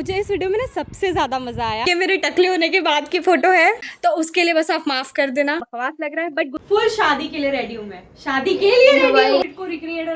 मुझे इस वीडियो में ना सबसे ज्यादा मजा आया। ये मेरे टकले होने के बाद की फोटो है, तो उसके लिए बस आप माफ कर देना। बकवास लग रहा है बट फुल शादी के लिए रेडी हूँ मैं। शादी के लिए रेडी हूँ। को recreate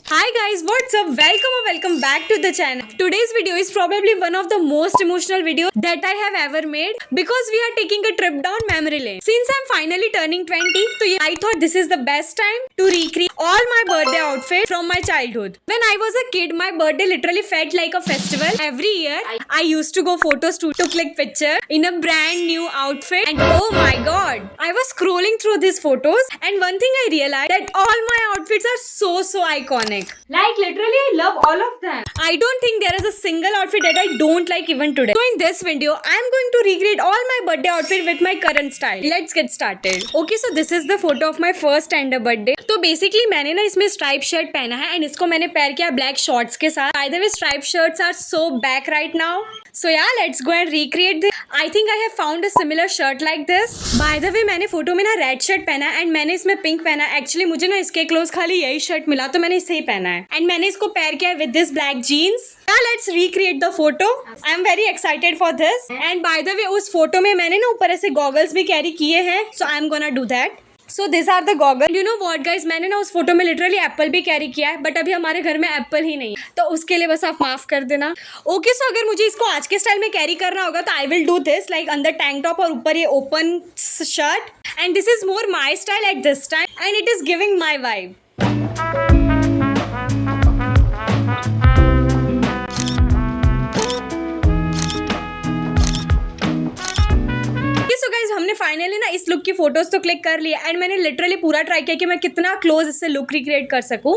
Hi guys, what's up? Welcome back to the channel. Today's video is probably one of the most emotional video that I have ever made because we are taking a trip down memory lane. Since I'm finally turning 20, so I thought this is the best time to recreate all my birthday outfits from my childhood. When I was a kid, my birthday literally felt like a festival. Every year, I used to go photo studio to click picture in a brand new outfit, and oh my god, I was scrolling through these photos and one thing I realized that all my outfits are so iconic. Like literally I love all of them. I don't think there is a single outfit that I don't like even today. So in this video, I am going to recreate all my birthday outfit with my current style. Let's get started. Okay, so this is the photo of my first stand-up birthday. तो basically मैंने ना इसमें stripe shirt पहना है and इसको मैंने pair किया black shorts के साथ. By the way, striped shirts are so back right now. So yeah, let's go and recreate this. I think I have found a similar shirt like this. By the way, मैंने photo में ना red shirt पहना है and मैंने इसमें pink पहना है. Actually मुझे ना इसके क्लोज खाली यही शर्ट मिला तो मैंने इसे ही पहना है एंड मैंने इसको पेयर किया है with this black jeans. Yeah, let's recreate the photo. I am very excited for this. And by the way, उस फोटो में मैंने ना ऊपर ऐसे गॉगल्स भी कैरी किए हैं. So I am gonna do that. So these are the goggles. You know what guys, मैंने ना उस फोटो में लिटरली एप्पल भी कैरी किया है बट अभी हमारे घर में एप्पल ही नहीं है तो उसके लिए बस आप माफ कर देना. ओके, सो अगर मुझे इसको आज के स्टाइल में कैरी करना होगा तो I will do this like अंदर टैंक टॉप और ऊपर ये open shirt and this is more my style at this time and it is giving my vibe. हमने फाइनली ना इस लुक की फोटोज तो क्लिक कर लिया एंड मैंने लिटरली पूरा ट्राई किया कि मैं कितना क्लोज इससे लुक रिक्रिएट कर सकूं.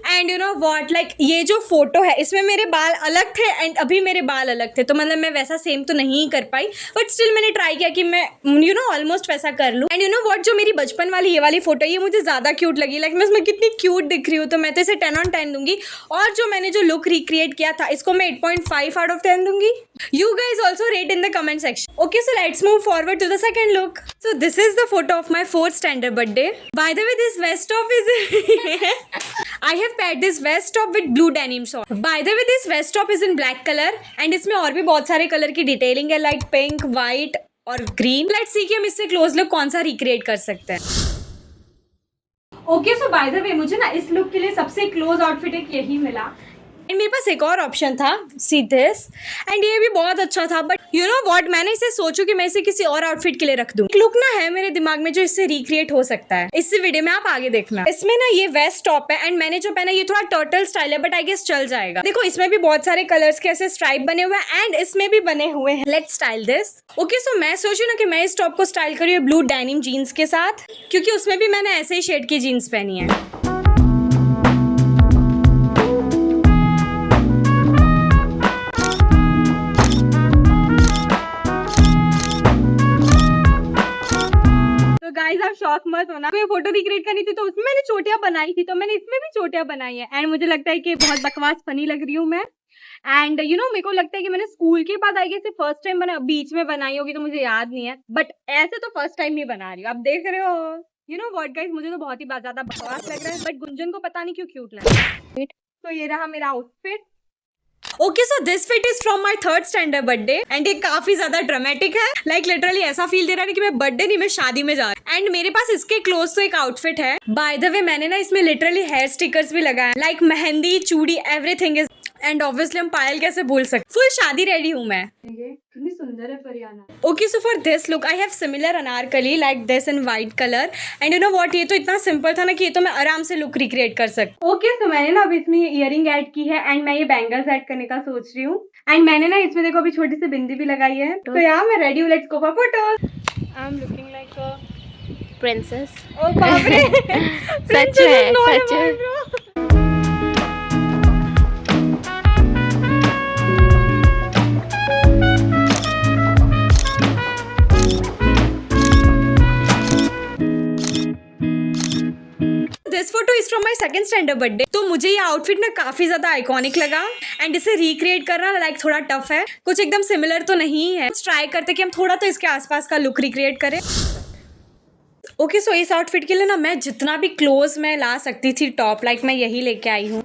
And you know what, like ये जो फोटो है इसमें मेरे बाल अलग थे एंड अभी मेरे बाल अलग थे तो मतलब मैं वैसा सेम तो नहीं कर पाई बट स्टिल मैंने ट्राई किया कि मैं यू नो ऑलमोस्ट वैसा कर लूँ. एंड यू नो व्हाट, जो मेरी बचपन वाली ये वाली फोटो ये मुझे ज़्यादा क्यूट लगी. लाइक मैं इसमें कितनी क्यूट दिख रही हूँ तो मैं तो इसे 10 on 10 दूंगी. और जो मैंने जो लुक रिक्रिएट किया था इसको मैं 8.5 out of 10 दूंगी. You guys also rate in the comment section. Okay, so let's move forward to the second look. So this is the photo of my 4th standard birthday. By the way, this vest top is I have paired this vest top with blue denim short. By the way, this vest top is in black color and इसमें और भी बहुत सारे colour की detailing है like pink, white और green. Let's see कि हम इससे क्लोज लुक कौन सा रिक्रिएट कर सकते हैं. Okay, so by the way मुझे ना इस लुक के लिए सबसे क्लोज आउटफिट एक यही मिला एंड मेरे पास एक और ऑप्शन था, सी दिस, एंड ये भी बहुत अच्छा था बट यू नो व्हाट, मैंने इसे सोचू कि मैं इसे किसी और आउटफिट के लिए रख दूं. लुक ना है मेरे दिमाग में जो इससे रिक्रिएट हो सकता है. इस वीडियो में आप आगे देखना. इसमें ना ये वेस्ट टॉप है एंड मैंने जो पहना ये थोड़ा टर्टल स्टाइल है बट आई गेस चल जाएगा. देखो इसमें भी बहुत सारे कलर्स के ऐसे स्ट्राइप बने हुए हैं एंड इसमें भी बने हुए हैं. Let's style this. ओके, सो मैं सोचू ना कि मैं इस टॉप को स्टाइल करूँ ब्लू डेनिम जीन्स के साथ क्योंकि उसमें भी मैंने ऐसे ही शेड की जीन्स पहनी है. गाइस आप शॉक मत होना. ये फोटो रिक्रिएट करनी थी तो उसमें मैंने चोटियां बनाई थी तो मैंने इसमें भी चोटियां बनाई है एंड मुझे लगता है कि बहुत बकवास फनी लग रही हूँ मैं. एंड यू नो मेरे को लगता है कि मैंने स्कूल के बाद आई गेस फर्स्ट टाइम बीच में बनाई होगी तो मुझे याद नहीं है बट ऐसे तो फर्स्ट टाइम ही बना रही हूँ. आप देख रहे हो. यू नो व्हाट गाइस, मुझे तो बहुत ही ज्यादा बकवास लग रहा है बट गुंजन को पता नहीं क्यों क्यूट लग रहा है. तो ये रहा मेरा outfit. Okay, so this fit is from my 3rd standard birthday and ये काफी ज्यादा ड्रामेटिक है. लाइक लिटरली ऐसा फील दे रहा है कि मैं बर्थडे नहीं मैं शादी में जा रही हूँ. एंड मेरे पास इसके क्लोज तो एक आउटफिट है. बाय द वे मैंने ना इसमें लिटरली हेयर स्टिकर्स भी लगाए लाइक मेहंदी, चूड़ी, एवरीथिंग इज. एंड ऑब्वियसली हम पायल कैसे भूल सकते. फुल शादी रेडी हूँ मैं. कितनी सुंदर है परियाना. Okay, so for this look I have similar anarkali like this in white colour and you know what, ये तो इतना सिंपल था ना कि ये तो मैं आराम से लुक रिक्रिएट कर सकती. ओके, सो मैंने ना अब इसमें इयरिंग ऐड की है एंड मैं ये बैंगल्स ऐड करने का सोच रही हूँ एंड मैंने ना इसमें देखो अभी छोटी सी बिंदी भी लगाई है. तो यार मैं रेडी हूँ. Let's go for photos. I am looking like a princess. ओ बाप रे. सच है. This photo is from my 2nd standard birthday. तो मुझे ये आउटफिट ना काफी ज्यादा आइकॉनिक लगा एंड इसे रिक्रिएट करना लाइक थोड़ा टफ है. कुछ एकदम सिमिलर तो नहीं है. ट्राई करते कि हम थोड़ा तो इसके आसपास का लुक रिक्रिएट करें. ओके, सो इस आउटफिट के लिए ना मैं जितना भी क्लोज मैं ला सकती थी टॉप लाइक मैं यही लेके आई हूँ.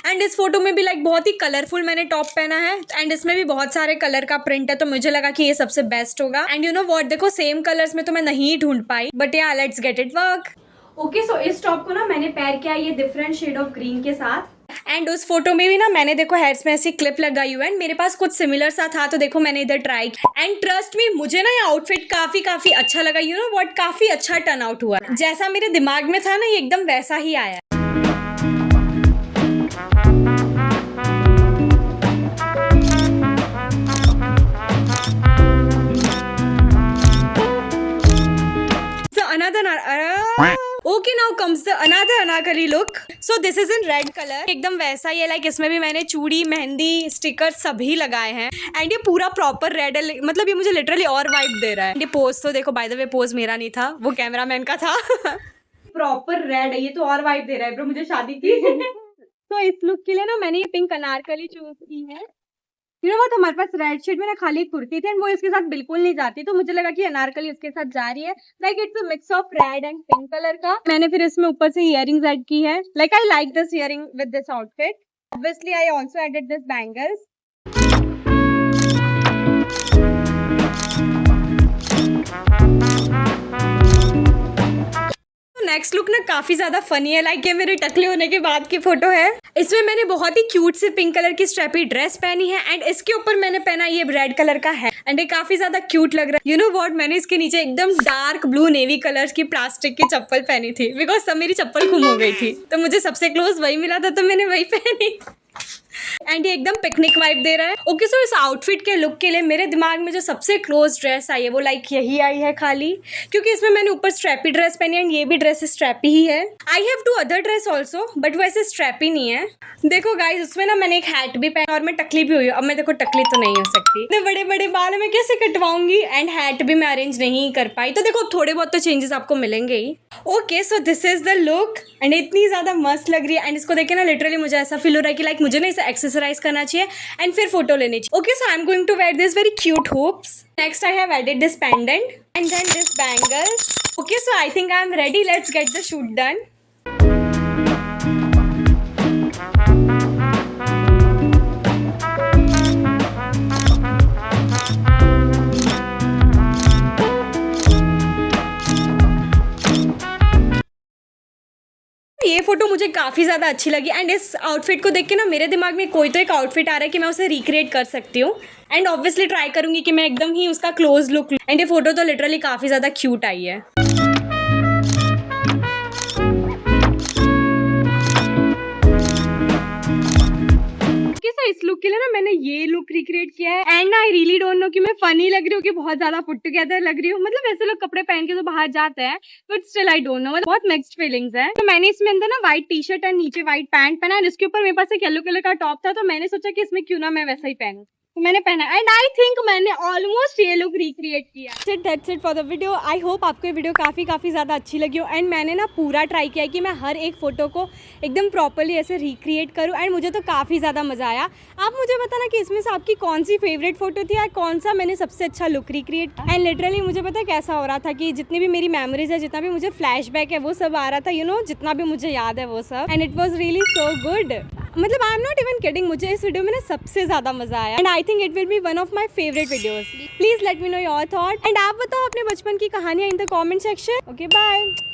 एंड इस फोटो में भी लाइक बहुत ही कलरफुल मैंने टॉप पहना है एंड इसमें भी बहुत सारे कलर का प्रिंट है, तो मुझे लगा कि ये सबसे बेस्ट होगा। एंड यू नो व्हाट, देखो सेम कलर्स में तो मैं नहीं ढूंढ पाई, बट या let's get it work. Okay so इस टॉप को ना मैंने पेयर किया ये डिफरेंट शेड ऑफ ग्रीन के साथ। एंड उस फोटो में भी ना मैंने देखो हेयर्स में ऐसी क्लिप लगाई हुई है एंड मेरे पास कुछ सिमिलर सा था, तो देखो मैंने इधर ट्राई किया एंड ट्रस्ट मी मुझे ना ये आउटफिट काफी अच्छा लगा। यू नो व्हाट, काफी अच्छा टर्न आउट हुआ, जैसा मेरे दिमाग में था ना ये एकदम वैसा ही आया। Okay, now comes the another Anarkali look. So this is in red color, एकदम वैसा ही है। लाइक इसमें भी मैंने चूड़ी, मेहंदी, स्टिकर सभी लगाए हैं एंड ये पूरा प्रॉपर रेड है, मतलब ये मुझे लिटरली और वाइब दे रहा है। ये पोज तो देखो, बाय द वे पोज मेरा नहीं था, वो कैमरामैन का था। प्रॉपर रेड है, ये तो और वाइब दे रहा है ब्रो मुझे शादी की। तो इस लुक के लिए ना मैंने ये पिंक अनारकली चूज की है। यू नो व्हाट, हमारे पास रेड शेड में ना खाली एक कुर्ती थी एंड वो इसके साथ बिल्कुल नहीं जाती, तो मुझे लगा कि अनारकली इसके साथ जा रही है। Like it's a mix of red and pink colour का। मैंने फिर इसमें ऊपर से इयररिंग्स ऐड की है। Like I like this earring with this outfit. Obviously I also added this bangles. Next look ना काफी ज्यादा फनी है। लाइक ये मेरे टकले होने के बाद की फोटो है। इसमें मैंने बहुत ही क्यूट सी पिंक कलर की स्ट्रेपी ड्रेस पहनी है एंड इसके ऊपर मैंने पहना ये रेड कलर का है एंड ये काफी ज्यादा क्यूट लग रहा है। यू नो व्हाट, मैंने इसके नीचे एकदम डार्क ब्लू नेवी कलर की प्लास्टिक की चप्पल पहनी थी बिकॉज सब मेरी चप्पल गुम हो गई थी, तो मुझे सबसे क्लोज वही मिला था, तो मैंने वही पहनी एंड ये एकदम पिकनिक वाइब दे रहा है। ओके सो इस आउटफिट के लुक के लिए मेरे दिमाग में जो सबसे क्लोज ड्रेस आई है वो लाइक यही आई है खाली, क्योंकि इसमें मैंने ऊपर स्ट्रैपी ड्रेस पहनी है एंड ये भी ड्रेस स्ट्रैपी ही है। I have to other dress also but वो ऐसे स्ट्रैपी नहीं है। देखो गाइज उसमें ना मैंने एक हैट भी पहना और मैं टकली भी हुई हूँ। अब मैं देखो टकली तो नहीं हो सकती, इतने बड़े बड़े बाल मैं कैसे कटवाऊंगी एंड हैट भी मैं अरेंज नहीं कर पाई, तो देखो थोड़े बहुत तो चेंजेस आपको मिलेंगे ही। Okay so this is the look and इतनी ज्यादा मस्त लग रही है एंड इसको देखे ना लिटरली मुझे ऐसा फील हो रहा है कि लाइक मुझे ना इसे एक्सेसराइज करना चाहिए एंड फिर फोटो लेनी चाहिए। Okay so I am going to where this very cute hoops. Next I have added this pendant and then this bangles. Okay so I think I am ready, let's get the shoot done. ये photo मुझे काफ़ी ज़्यादा अच्छी लगी and इस outfit को देख के ना मेरे दिमाग में कोई तो एक आउटफिट आ रहा है कि मैं उसे रिक्रिएट कर सकती हूँ एंड ऑब्वियसली ट्राई करूंगी कि मैं एकदम ही उसका क्लोज लुक। एंड ये फोटो तो लिटरली काफ़ी ज़्यादा क्यूट आई है। इस लुक के लिए ना मैंने ये लुक रिक्रिएट किया है and I really don't know कि मैं फनी लग रही हूँ कि बहुत ज्यादा पुट टुगेदर लग रही हूँ। मतलब ऐसे लोग कपड़े पहन के तो बाहर जाते हैं but still I don't know, मतलब बहुत मिक्स्ड फीलिंग्स है। तो मैंने इसमें अंदर ना व्हाइट टी शर्ट एंड नीचे व्हाइट पैंट पहना है, जिसके ऊपर मेरे पास एक येलो कलर का टॉप था, तो मैंने सोचा कि इसमें क्यों ना मैं वैसा ही पहनूं, तो मैंने पहना एंड आई थिंक मैंने ऑलमोस्ट ये लुक रिक्रिएट किया। That's it for the video. I hope आपको ये वीडियो काफ़ी ज़्यादा अच्छी लगी हो एंड मैंने ना पूरा ट्राई किया है कि मैं हर एक फ़ोटो को एकदम प्रॉपरली ऐसे रिक्रिएट करूँ एंड मुझे तो काफ़ी ज़्यादा मज़ा आया। आप मुझे बताना कि इसमें से आपकी कौन सी फेवरेट फ़ोटो थी या कौन सा मैंने सबसे अच्छा लुक रिक्रिएट। एंड लिटरली मुझे पता है कैसा हो रहा था कि जितनी भी मेरी मेमोरीज है, जितना भी मुझे फ्लैशबैक है वो सब आ रहा था, यू नो जितना भी मुझे याद है वो सब, and it was really so good. मतलब I am not even kidding, मुझे इस वीडियो में ना सबसे ज़्यादा मज़ा आया and I think it will be one of my favourite videos. Please let me know your thought and आप बताओ अपने बचपन की कहानियाँ in the comment section. Okay bye.